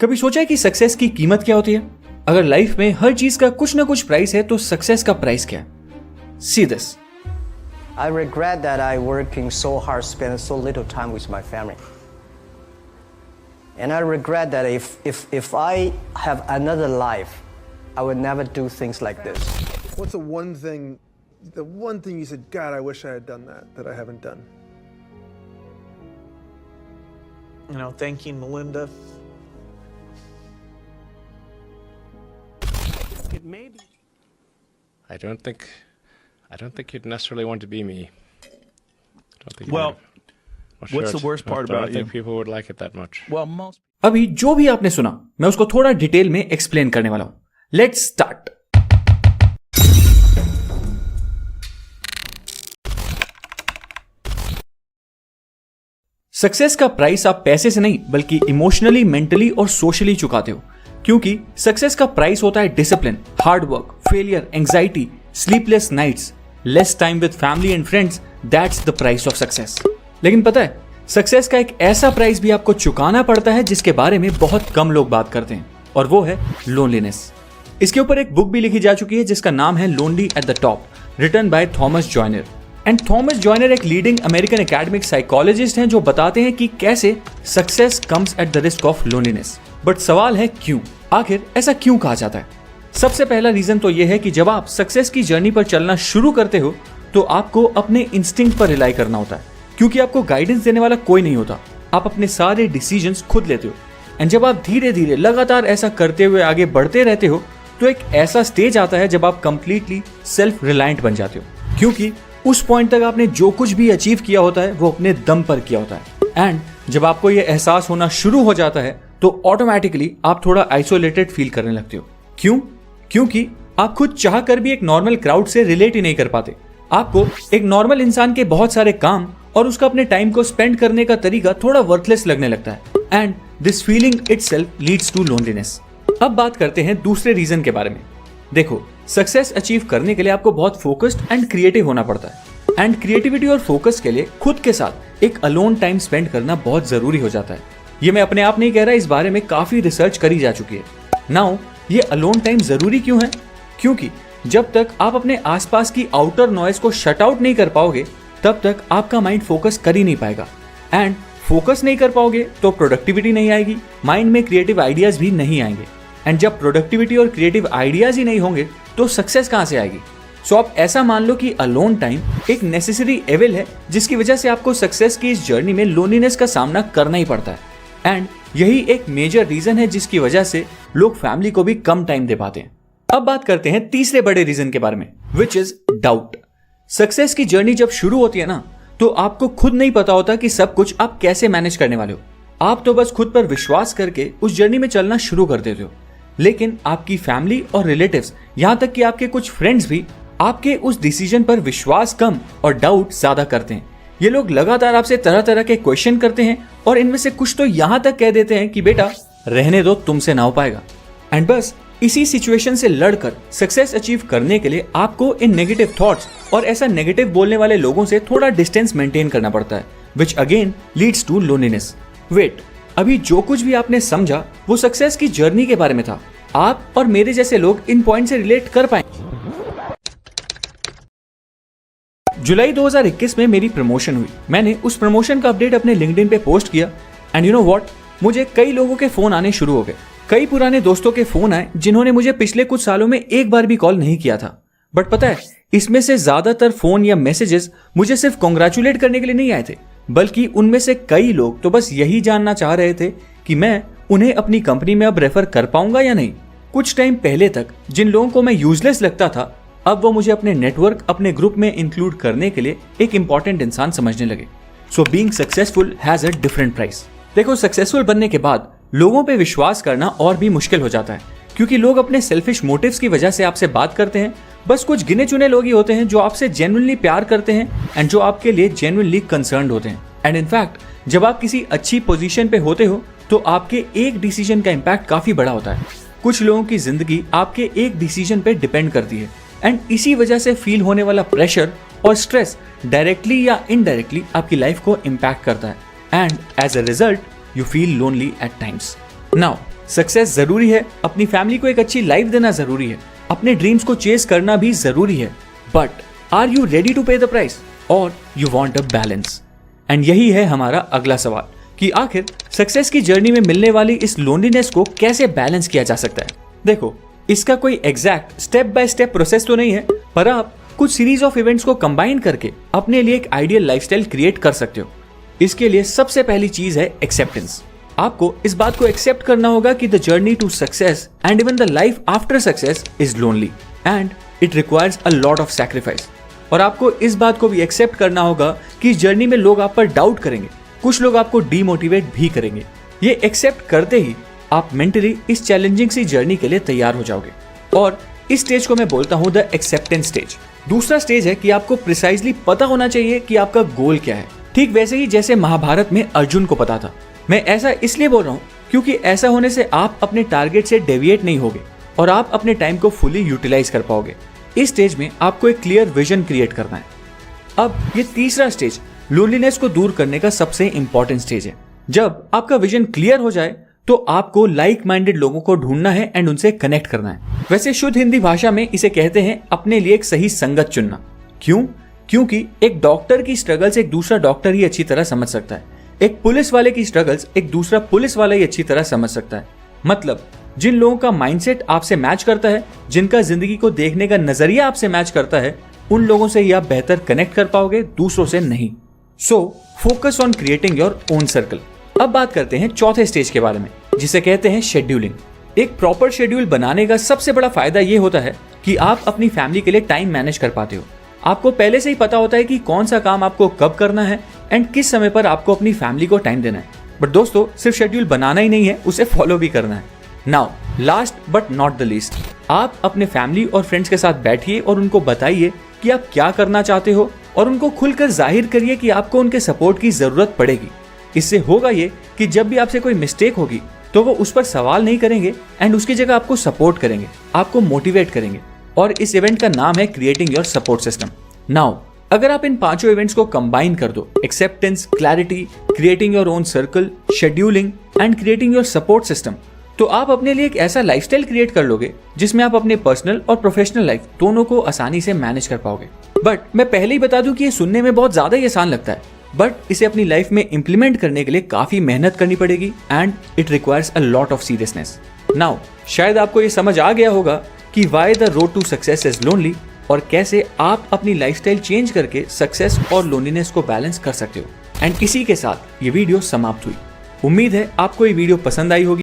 कभी सोचा है कि सक्सेस की कीमत क्या होती है? अगर लाइफ में हर चीज का कुछ ना कुछ प्राइस है तो सक्सेस का प्राइस क्या है? See this. I regret that I working so hard, spend so little time with my family. And I regret that if I have another life, I would never do things like this. What's the one thing you said, God, I wish I had done that I haven't done? You know, thanking Melinda. It may be. I don't think you'd necessarily want to be me. Well, what's the worst part I about don't think you? people would like it that much. Well, most. अभी जो भी आपने सुना मैं उसको थोड़ा detail में explain करने वाला हूं। Let's start. सक्सेस का प्राइस आप पैसे से नहीं बल्कि इमोशनली, मेंटली और सोशली चुकाते हो, क्योंकि सक्सेस का प्राइस होता है discipline, hard work, failure, anxiety, sleepless nights, less time with family and friends. That's the price of success. लेकिन पता है, सक्सेस का एक ऐसा प्राइस भी आपको चुकाना पड़ता है जिसके बारे में बहुत कम लोग बात करते हैं, और वो है लोनलीनेस। इसके ऊपर एक बुक भी लिखी जा चुकी है जिसका नाम है lonely at the top, written by Thomas Joiner. And Thomas Joiner एक लीडिंग अमेरिकन एकेडमिक साइकोलॉजिस्ट हैं जो बताते हैं कि कैसे success comes at the risk of loneliness. But सवाल है क्यों? आखिर ऐसा क्यों कहा जाता है? सबसे पहला रीजन तो यह है कि जब आप सक्सेस की जर्नी पर चलना शुरू करते हो तो आपको अपने इंस्टिंक्ट पर रिलाई करना होता है, क्योंकि आपको गाइडेंस देने वाला कोई नहीं होता। आप अपने सारे डिसीजंस खुद लेते हो। एंड जब आप धीरे धीरे लगातार ऐसा करते हुए आगे बढ़ते रहते हो तो एक ऐसा स्टेज आता है जब आप कंप्लीटली सेल्फ रिलायंट बन जाते हो, क्योंकि उस पॉइंट तक आपने जो कुछ भी अचीव किया होता है वो अपने दम पर किया होता है। एंड जब आपको ये एहसास होना शुरू हो जाता है तो ऑटोमेटिकली आप थोड़ा आइसोलेटेड फील करने लगते हो। क्यों? क्योंकि आप खुद चाह कर भी एक नॉर्मल क्राउड से रिलेट ही नहीं कर पाते। आपको एक नॉर्मल इंसान के बहुत सारे काम और उसका अपने टाइम को स्पेंड करने का तरीका थोड़ा वर्थलेस लगने लगता है। And this feeling itself leads to loneliness. अब बात करते हैं दूसरे रीजन के बारे में। देखो, सक्सेस अचीव करने के लिए आपको बहुत फोकस्ड एंड क्रिएटिव होना पड़ता है। एंड क्रिएटिविटी और फोकस के लिए खुद के साथ एक अलोन टाइम स्पेंड करना बहुत जरूरी हो जाता है। ये मैं अपने आप नहीं कह रहा, इस बारे में काफी रिसर्च करी जा चुकी है। नाउ ये अलोन टाइम जरूरी क्यों है? क्योंकि जब तक आप अपने आसपास की आउटर नॉइज को शट आउट नहीं कर पाओगे तब तक आपका माइंड फोकस कर ही नहीं पाएगा। एंड फोकस नहीं कर पाओगे तो प्रोडक्टिविटी नहीं आएगी, माइंड में क्रिएटिव आइडियाज भी नहीं आएंगे। एंड जब प्रोडक्टिविटी और क्रिएटिव आइडियाज ही नहीं होंगे तो सक्सेस कहां से आएगी? सो आप ऐसा मान लो कि अलोन टाइम एक नेसेसरी एविल है जिसकी वजह से आपको सक्सेस की इस जर्नी में लोनलीनेस का सामना करना ही पड़ता है। एंड यही एक मेजर रीजन है जिसकी वजह से लोग फैमिली को भी कम टाइम दे पाते हैं। अब बात करते हैं तीसरे बड़े रीजन के बारे में, विच इज डाउट। सक्सेस की जर्नी जब शुरू होती है ना तो आपको खुद नहीं पता होता कि सब कुछ आप कैसे मैनेज करने वाले हो। आप तो बस खुद पर विश्वास करके उस जर्नी में चलना शुरू कर देते हो। लेकिन आपकी फैमिली और रिलेटिव्स, यहां तक कि आपके कुछ फ्रेंड्स भी आपके उस डिसीजन पर विश्वास कम और डाउट ज्यादा करते हैं। ये लोग लगातार आपसे तरह तरह के क्वेश्चन करते हैं और इनमें से कुछ तो यहां तक कह देते हैं कि बेटा रहने दो, तुमसे ना हो पाएगा। एंड बस इसी सिचुएशन से लड़कर सक्सेस अचीव करने के लिए आपको इन नेगेटिव थॉट्स और ऐसा नेगेटिव बोलने वाले लोगों से थोड़ा डिस्टेंस मेंटेन करना पड़ता है, which again leads to loneliness. Wait, अभी जो कुछ भी आपने समझा वो सक्सेस की जर्नी के बारे में था। आप और मेरे जैसे लोग इन पॉइंट से रिलेट कर पाएंगे। जुलाई 2021 में मेरी प्रमोशन हुई। मैंने उस प्रमोशन का अपडेट अपने लिंक्डइन पे पोस्ट किया। एंड यू नो व्हाट, मुझे कई लोगों के फोन आने शुरू हो गए। कई पुराने दोस्तों के फोन आए जिन्होंने मुझे पिछले कुछ सालों में एक बार भी कॉल नहीं किया था। बट पता है, इसमें से ज्यादातर फोन या मैसेजेस मुझे सिर्फ कॉन्ग्रेचुलेट करने के लिए नहीं आए थे, बल्कि उनमें से कई लोग तो बस यही जानना चाह रहे थे कि मैं उन्हें अपनी कंपनी में अब रेफर कर पाऊंगा या नहीं। कुछ टाइम पहले तक जिन लोगों को मैं यूजलेस लगता था, अब वो मुझे अपने नेटवर्क, अपने ग्रुप में इंक्लूड करने के लिए एक इंपॉर्टेंट इंसान समझने लगे। So being successful has a different price. देखो, सक्सेसफुल बनने के बाद लोगों पे विश्वास करना और भी मुश्किल हो जाता है, क्योंकि लोग अपने सेल्फिश मोटिव्स की वजह से आपसे बात करते हैं। बस कुछ गिने चुने लोग ही होते हैं जो आपसे जेन्युइनली प्यार करते हैं एंड जो आपके लिए जेन्युइनली कंसर्न्ड होते हैं। एंड इनफैक्ट जब आप किसी अच्छी पोजीशन पे होते हो तो आपके एक डिसीजन का इम्पैक्ट काफी बड़ा होता है। कुछ लोगों की जिंदगी आपके एक डिसीजन पे डिपेंड करती है। एंड इसी वजह से फील होने वाला प्रेशर और स्ट्रेस डायरेक्टली या इनडायरेक्टली आपकी लाइफ को इम्पैक्ट करता है। And as a result you feel lonely at times. Now success जरूरी है, अपनी फैमिली को एक अच्छी लाइफ देना जरूरी है, अपने ड्रीम्स को चेस करना भी जरूरी है, but are you ready to pay the price और you want a balance? And यही है हमारा अगला सवाल कि आखिर सक्सेस की जर्नी में मिलने वाली इस लोनलीनेस को कैसे बैलेंस किया जा सकता है। देखो, इसका कोई exact step by step process तो नहीं है, पर आप कुछ सीरीज ऑफ इवेंट्स को कंबाइन करके अपने लिए एक आइडियल लाइफस्टाइल क्रिएट कर सकते हो। इसके लिए सबसे पहली चीज है एक्सेप्टेंस। आपको इस बात को एक्सेप्ट करना होगा कि the journey to success and even the life after success is lonely and it requires a lot of sacrifice. और आपको इस बात को भी एक्सेप्ट करना होगा कि इस जर्नी में लोग आप पर डाउट करेंगे, कुछ लोग आपको डीमोटिवेट भी करेंगे। ये एक्सेप्ट करते ही आप मेंटली इस चैलेंजिंग सी जर्नी के लिए तैयार हो जाओगे। और इस स्टेज को मैं बोलता हूं द एक्सेप्टेंस स्टेज। दूसरा स्टेज है कि आपको प्रिसाइजली पता होना चाहिए कि आपका गोल क्या है, ठीक वैसे ही जैसे महाभारत में अर्जुन को पता था। मैं ऐसा इसलिए बोल रहा हूँ क्योंकि ऐसा होने से आप अपने टारगेट से डेविएट नहीं होगे और आप अपने टाइम को फुली यूटिलाइज कर पाओगे। इस स्टेज में आपको एक क्लियर विजन क्रिएट करना है। अब ये तीसरा स्टेज लोनलीनेस को दूर करने का सबसे इंपॉर्टेंट स्टेज है। जब आपका विजन क्लियर हो जाए तो आपको लाइक माइंडेड लोगों को ढूंढना है एंड उनसे कनेक्ट करना है। वैसे शुद्ध हिंदी भाषा में इसे कहते हैं अपने लिए एक सही संगत चुनना। क्यों? क्योंकि एक डॉक्टर की स्ट्रगल्स एक दूसरा डॉक्टर ही अच्छी तरह समझ सकता है, एक पुलिस वाले की स्ट्रगल्स एक दूसरा पुलिस वाला ही अच्छी तरह समझ सकता है। मतलब जिन लोगों का माइंडसेट आपसे मैच करता है, जिनका जिंदगी को देखने का नजरिया आपसे मैच करता है, उन लोगों से ही आप बेहतर कनेक्ट कर पाओगे, दूसरों से नहीं। So focus on creating your own circle. अब बात करते हैं चौथे स्टेज के बारे में, जिसे कहते हैं शेड्यूलिंग। एक प्रॉपर शेड्यूल बनाने का सबसे बड़ा फायदा ये होता है कि आप अपनी फैमिली के लिए टाइम मैनेज कर पाते हो। आपको पहले से ही पता होता है कि कौन सा काम आपको कब करना है एंड किस समय पर आपको अपनी फैमिली को टाइम देना है। बट दोस्तों, सिर्फ शेड्यूल बनाना ही नहीं है, उसे फॉलो भी करना है। Now last but not the least, आप अपने फैमिली और फ्रेंड्स के साथ बैठिए और उनको बताइए कि आप क्या करना चाहते हो और उनको खुलकर जाहिर करिए कि आपको उनके सपोर्ट की जरूरत पड़ेगी। इससे होगा ये कि जब भी आपसे कोई मिस्टेक होगी तो वो उस पर सवाल नहीं करेंगे एंड उसकी जगह आपको सपोर्ट करेंगे, आपको मोटिवेट करेंगे। और इस इवेंट का नाम है creating your support system. Now अगर आप इन पांचों इवेंट्स को कंबाइन कर दो, acceptance, clarity, creating your own circle, scheduling and creating your support system, तो आप अपने लिए एक ऐसा लाइफस्टाइल क्रिएट कर लोगे जिसमें आप अपने पर्सनल और प्रोफेशनल लाइफ दोनों को आसानी से मैनेज कर पाओगे। बट मैं पहले ही बता दूं कि ये सुनने में बहुत ज्यादा ही आसान लगता है, बट इसे अपनी लाइफ में इंप्लीमेंट करने के लिए काफी मेहनत करनी पड़ेगी and it requires a lot of seriousness. Now शायद आपको ये समझ आ गया होगा कि why the road to success is lonely और कैसे आप अपनी लाइफस्टाइल चेंज करके सक्सेस और लोनलीनेस को बैलेंस कर सकते हो। एंड इसी के साथ ये वीडियो समाप्त हुई। उम्मीद है आपको ये वीडियो पसंद आई होगी।